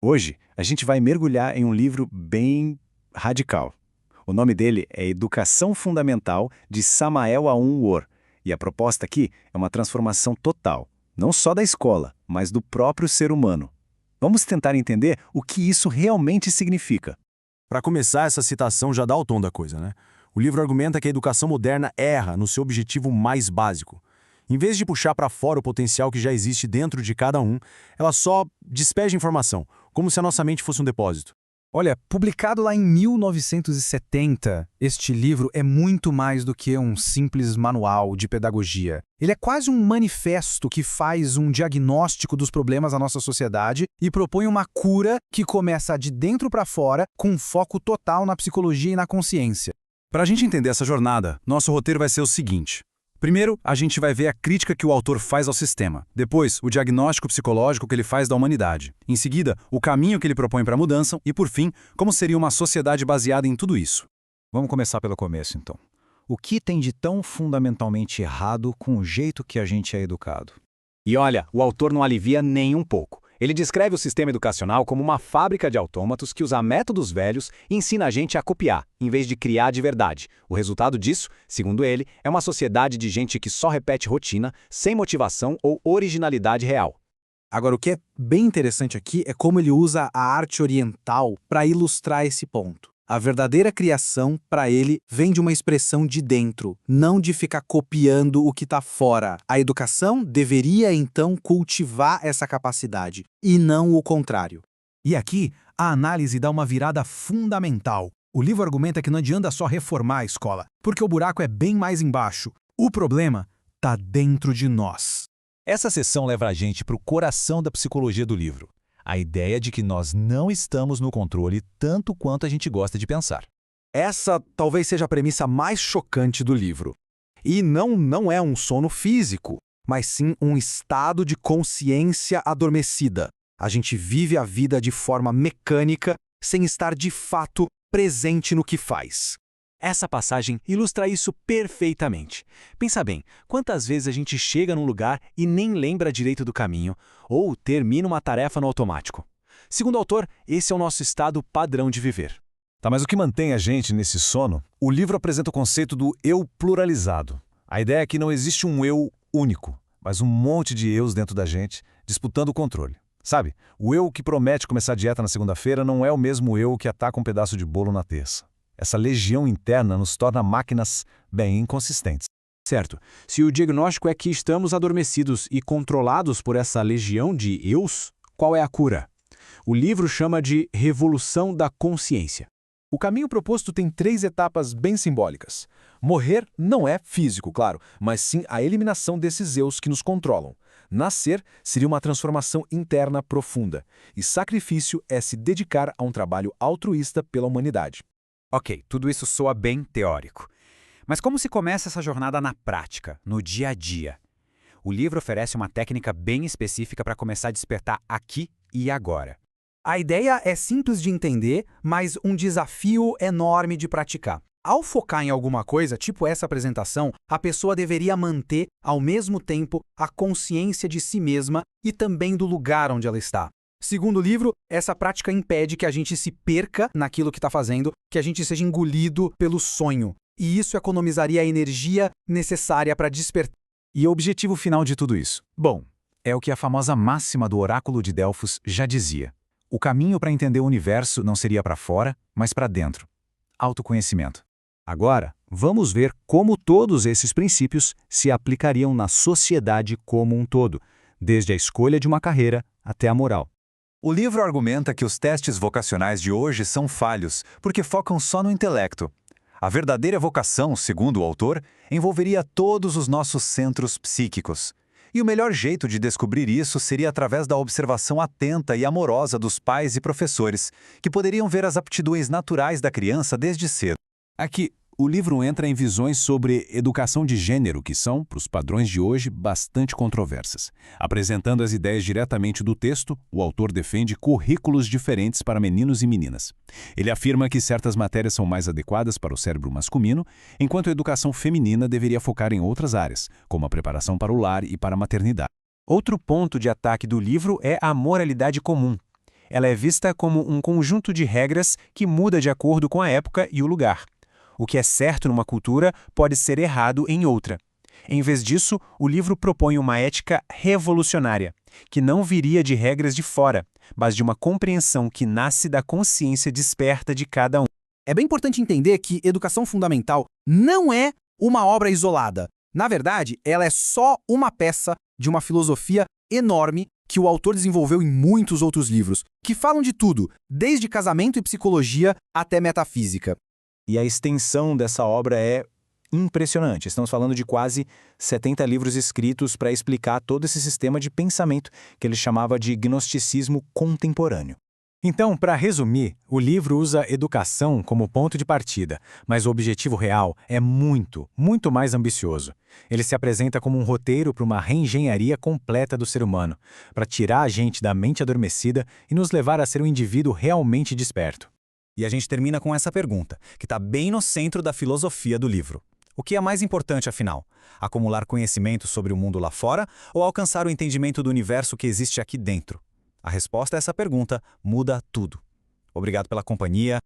Hoje, a gente vai mergulhar em um livro bem radical. O nome dele é Educação Fundamental, de Samael Aun-Weor, e a proposta aqui é uma transformação total, não só da escola, mas do próprio ser humano. Vamos tentar entender o que isso realmente significa. Para começar, essa citação já dá o tom da coisa, né? O livro argumenta que a educação moderna erra no seu objetivo mais básico. Em vez de puxar para fora o potencial que já existe dentro de cada um, ela só despeja informação, como se a nossa mente fosse um depósito. Olha, publicado lá em 1970, este livro é muito mais do que um simples manual de pedagogia. Ele é quase um manifesto que faz um diagnóstico dos problemas da nossa sociedade e propõe uma cura que começa de dentro para fora, com foco total na psicologia e na consciência. Para a gente entender essa jornada, nosso roteiro vai ser o seguinte. Primeiro, a gente vai ver a crítica que o autor faz ao sistema. Depois, o diagnóstico psicológico que ele faz da humanidade. Em seguida, o caminho que ele propõe para a mudança. E, por fim, como seria uma sociedade baseada em tudo isso. Vamos começar pelo começo, então. O que tem de tão fundamentalmente errado com o jeito que a gente é educado? E olha, o autor não alivia nem um pouco. Ele descreve o sistema educacional como uma fábrica de autômatos que usa métodos velhos e ensina a gente a copiar, em vez de criar de verdade. O resultado disso, segundo ele, é uma sociedade de gente que só repete rotina, sem motivação ou originalidade real. Agora, o que é bem interessante aqui é como ele usa a arte oriental para ilustrar esse ponto. A verdadeira criação, para ele, vem de uma expressão de dentro, não de ficar copiando o que está fora. A educação deveria, então, cultivar essa capacidade, e não o contrário. E aqui, a análise dá uma virada fundamental. O livro argumenta que não adianta só reformar a escola, porque o buraco é bem mais embaixo. O problema está dentro de nós. Essa seção leva a gente para o coração da psicologia do livro. A ideia de que nós não estamos no controle tanto quanto a gente gosta de pensar. Essa talvez seja a premissa mais chocante do livro. E não é um sono físico, mas sim um estado de consciência adormecida. A gente vive a vida de forma mecânica, sem estar de fato presente no que faz. Essa passagem ilustra isso perfeitamente. Pensa bem, quantas vezes a gente chega num lugar e nem lembra direito do caminho, ou termina uma tarefa no automático. Segundo o autor, esse é o nosso estado padrão de viver. Tá, mas o que mantém a gente nesse sono? O livro apresenta o conceito do eu pluralizado. A ideia é que não existe um eu único, mas um monte de eus dentro da gente, disputando o controle. Sabe, o eu que promete começar a dieta na segunda-feira não é o mesmo eu que ataca um pedaço de bolo na terça. Essa legião interna nos torna máquinas bem inconsistentes. Certo, se o diagnóstico é que estamos adormecidos e controlados por essa legião de eus, qual é a cura? O livro chama de Revolução da Consciência. O caminho proposto tem 3 etapas bem simbólicas. Morrer não é físico, claro, mas sim a eliminação desses eus que nos controlam. Nascer seria uma transformação interna profunda. E sacrifício é se dedicar a um trabalho altruísta pela humanidade. Ok, tudo isso soa bem teórico. Mas como se começa essa jornada na prática, no dia a dia? O livro oferece uma técnica bem específica para começar a despertar aqui e agora. A ideia é simples de entender, mas um desafio enorme de praticar. Ao focar em alguma coisa, tipo essa apresentação, a pessoa deveria manter, ao mesmo tempo, a consciência de si mesma e também do lugar onde ela está. Segundo o livro, essa prática impede que a gente se perca naquilo que está fazendo, que a gente seja engolido pelo sonho. E isso economizaria a energia necessária para despertar. E o objetivo final de tudo isso? Bom, é o que a famosa máxima do oráculo de Delfos já dizia. O caminho para entender o universo não seria para fora, mas para dentro. Autoconhecimento. Agora, vamos ver como todos esses princípios se aplicariam na sociedade como um todo, desde a escolha de uma carreira até a moral. O livro argumenta que os testes vocacionais de hoje são falhos, porque focam só no intelecto. A verdadeira vocação, segundo o autor, envolveria todos os nossos centros psíquicos. E o melhor jeito de descobrir isso seria através da observação atenta e amorosa dos pais e professores, que poderiam ver as aptidões naturais da criança desde cedo. Aqui, o livro entra em visões sobre educação de gênero que são, para os padrões de hoje, bastante controversas. Apresentando as ideias diretamente do texto, o autor defende currículos diferentes para meninos e meninas. Ele afirma que certas matérias são mais adequadas para o cérebro masculino, enquanto a educação feminina deveria focar em outras áreas, como a preparação para o lar e para a maternidade. Outro ponto de ataque do livro é a moralidade comum. Ela é vista como um conjunto de regras que muda de acordo com a época e o lugar. O que é certo numa cultura pode ser errado em outra. Em vez disso, o livro propõe uma ética revolucionária, que não viria de regras de fora, mas de uma compreensão que nasce da consciência desperta de cada um. É bem importante entender que Educação Fundamental não é uma obra isolada. Na verdade, ela é só uma peça de uma filosofia enorme que o autor desenvolveu em muitos outros livros, que falam de tudo, desde casamento e psicologia até metafísica. E a extensão dessa obra é impressionante. Estamos falando de quase 70 livros escritos para explicar todo esse sistema de pensamento que ele chamava de gnosticismo contemporâneo. Então, para resumir, o livro usa educação como ponto de partida, mas o objetivo real é muito, muito mais ambicioso. Ele se apresenta como um roteiro para uma reengenharia completa do ser humano, para tirar a gente da mente adormecida e nos levar a ser um indivíduo realmente desperto. E a gente termina com essa pergunta, que está bem no centro da filosofia do livro. O que é mais importante, afinal? Acumular conhecimento sobre o mundo lá fora ou alcançar o entendimento do universo que existe aqui dentro? A resposta a essa pergunta muda tudo. Obrigado pela companhia